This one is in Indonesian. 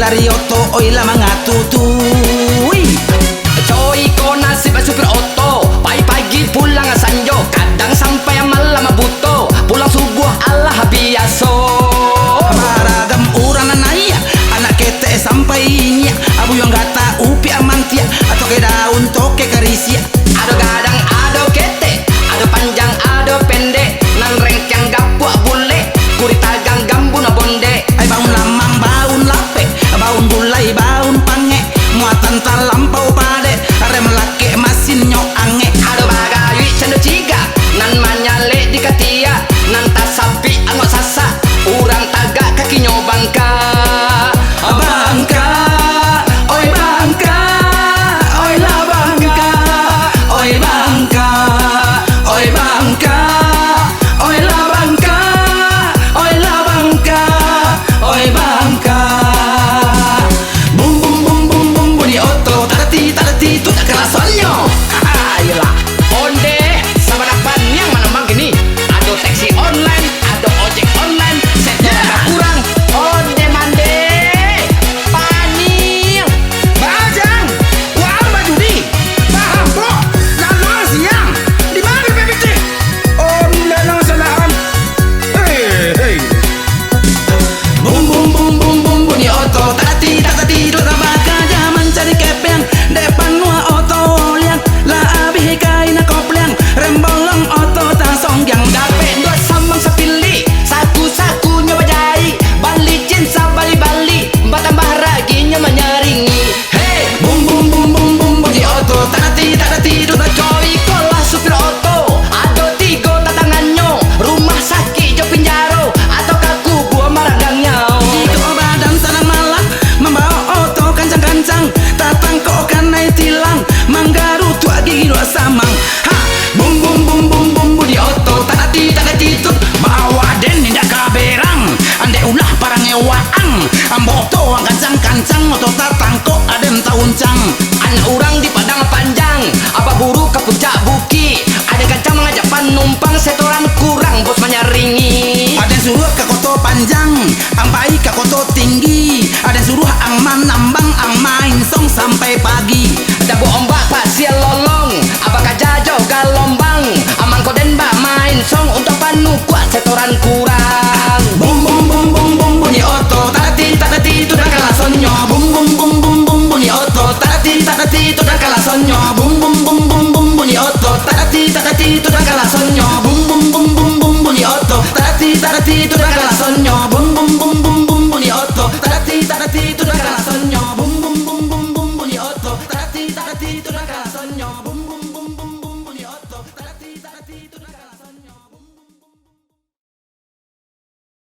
cari oto oi lama ngatutui. Coy ko nasib supir oto, pagi-pagi pulang sanjo, kadang sampai malam buto, pulang subuh Allah biaso. Maragam urang naya, anak kete sampai nya, abu yang gata upi amantia, atau ke daun toke karisia. Ado gadang, ado kete, ado panjang, ado pendek, nan rengkang gapua bule, kurita gambu na bonde. Ay baun lamang, baun lape, baun bulai, baun pange, muatan talampau pade, rem lake masin nyok ange. Ado bagawi cendo ciga, nan manyale di katia, nan tasapi anu sasa, urang taga kaki nyobangka. Bangka, oi bangka, oi la bangka, oi bangka, oi bangka, oi la bangka, oi la bangka, oi bangka. Bum bum bum bum bum bunyi oto, tadati itu tak keras soalnya. Ayolah, onde sama dapan yang mana bang gini? Ada taksi online, ada ojek online, setelah kurang onde mande. Paning, Bajang, wah baju di, paham po, lalu siang, di mana PPT? Om dalam salam, hei. Bum bum bum bum bum bunyi oto, tadi do tabaka zaman cari kepeng, depan nuah oto liang, la abih kaina kopleang, rem bolong oto tasong yang gape dua sambang sepili, saku-saku nyoba jai, balicin sabali-bali, batambah raginya menyaringi. Hei, bum bum bum bum bum bunyi oto, tadi do coy kolah supir oto, ado tigo tatangannya, rumah sakit jo pinjaro, atau kaku gua maragangnya. Iko badan sanang malang, membawa oto kancang-kancang, tatang kok kanai tilang, manggaru tua gigi dua samang. Ha, bum bum bum bum bum budi oto, tadi tut, bawa den nindak kaberang, ande ulah parang ewaang, ambo oto ang kancang-kancang, oto tatang kok adem tauncang. Anak orang di padang panjang, apa buru ke puncak buki, ada kancang mengajak penumpang, setoran kurang bos menyaringi. Ada yang suruh ke koto panjang, ang baik ke koto tinggi, ada yang suruh ang manambang, ang main song sampai pagi. Dabu ombak pasir lolong, apa kajajo galombang, amang koden ba main song untuk panu kuat setoran kurang.